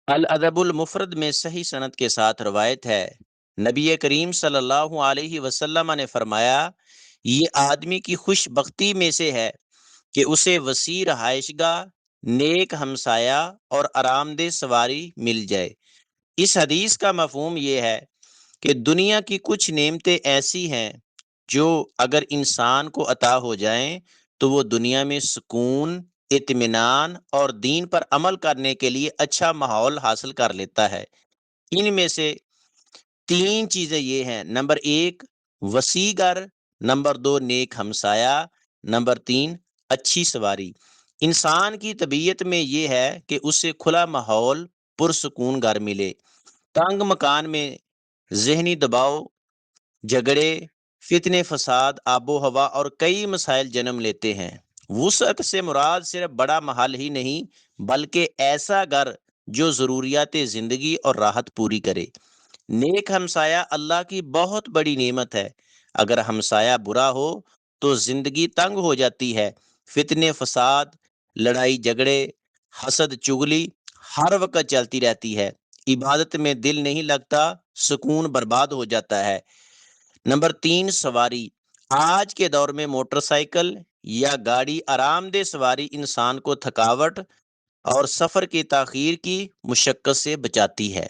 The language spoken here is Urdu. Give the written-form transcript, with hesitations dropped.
الادب المفرد میں صحیح سند کے ساتھ روایت ہے، نبی کریم صلی اللہ علیہ وسلم نے فرمایا، یہ آدمی کی خوش بختی میں سے ہے کہ اسے وسیع رہائش گاہ، نیک ہمسایہ اور آرام دہ سواری مل جائے۔ اس حدیث کا مفہوم یہ ہے کہ دنیا کی کچھ نعمتیں ایسی ہیں جو اگر انسان کو عطا ہو جائیں تو وہ دنیا میں سکون، اطمینان اور دین پر عمل کرنے کے لیے اچھا ماحول حاصل کر لیتا ہے۔ ان میں سے تین چیزیں یہ ہیں: نمبر ایک وسیع گھر، نمبر دو نیک ہمسایہ، نمبر تین اچھی سواری۔ انسان کی طبیعت میں یہ ہے کہ اسے کھلا ماحول، پرسکون گھر ملے۔ تنگ مکان میں ذہنی دباؤ، جھگڑے، فتنے، فساد، آب و ہوا اور کئی مسائل جنم لیتے ہیں۔ وسعت سے مراد صرف بڑا محل ہی نہیں بلکہ ایسا گھر جو ضروریات زندگی اور راحت پوری کرے۔ نیک ہمسایہ اللہ کی بہت بڑی نعمت ہے۔ اگر ہمسایہ برا ہو تو زندگی تنگ ہو جاتی ہے۔ فتنے، فساد، لڑائی جھگڑے، حسد، چگلی ہر وقت چلتی رہتی ہے۔ عبادت میں دل نہیں لگتا، سکون برباد ہو جاتا ہے۔ نمبر تین سواری۔ آج کے دور میں موٹر سائیکل یا گاڑی آرام دہ سواری انسان کو تھکاوٹ اور سفر کی تاخیر کی مشقت سے بچاتی ہے۔